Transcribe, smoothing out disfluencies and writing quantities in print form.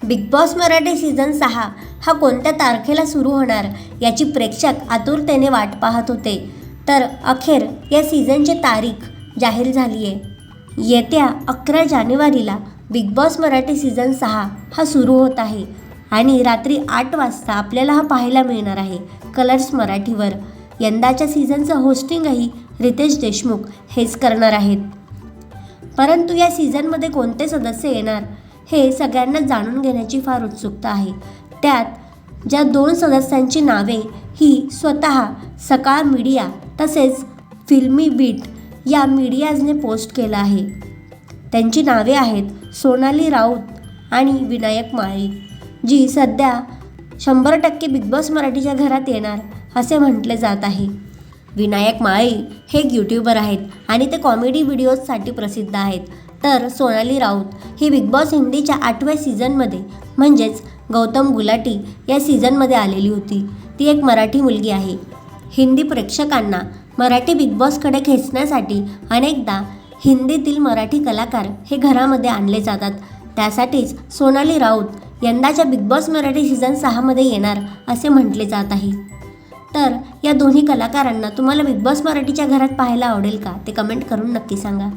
Big boss Marathi season 6 हा कोणत्या तारखेला सुरू होणार याची प्रेक्षक आतुरतेने वाट पाहत होते. तर अखेर या सीझनची तारीख जाहीर झाली आहे. येत्या 11 जानेवारीला बिग बॉस मराठी सीझन 6 हा सुरू होत आहे आणि रात्री 8 वाजता आपल्याला हा पाहायला मिळणार आहे कलर्स मराठीवर. यंदाच्या सीझनचं होस्टिंगही रितेश देशमुख हेच करणार आहेत. परंतु या सीझनमध्ये कोणते सदस्य येणार हे सगळ्यांना जाणून घेण्याची फार उत्सुकता आहे. त्यात ज्या 2 सदस्यांची नावे ही स्वतः सकाळ मीडिया तसेच फिल्मी बीट या मीडियाजने पोस्ट केलं आहे. त्यांची नावे आहेत सोनाली राऊत आणि विनायक माळी, जी सध्या 100% बिग बॉस मराठीच्या घरात येणार असे म्हटले जात आहे. विनायक माळी हे एक यूट्यूबर आहेत आणि ते कॉमेडी व्हिडिओजसाठी प्रसिद्ध आहेत. तर सोनाली राऊत ही बिग बॉस हिंदीच्या 8व्या सीझनमध्ये म्हणजेच गौतम गुलाटी या सीझनमध्ये आलेली होती. ती एक मराठी मुलगी आहे. हिंदी प्रेक्षकांना मराठी बिग बॉसकडे खेचण्यासाठी अनेकदा हिंदीतील मराठी कलाकार हे घरामध्ये आणले जातात. त्यासाठीच सोनाली राऊत यंदाच्या बिग बॉस मराठी सीझन 6मध्ये येणार असे म्हटले जात आहे. तर या दोन्ही कलाकारांना तुम्हाला बिग बॉस मराठीच्या घरात पाहायला आवडेल का ते कमेंट करून नक्की सांगा.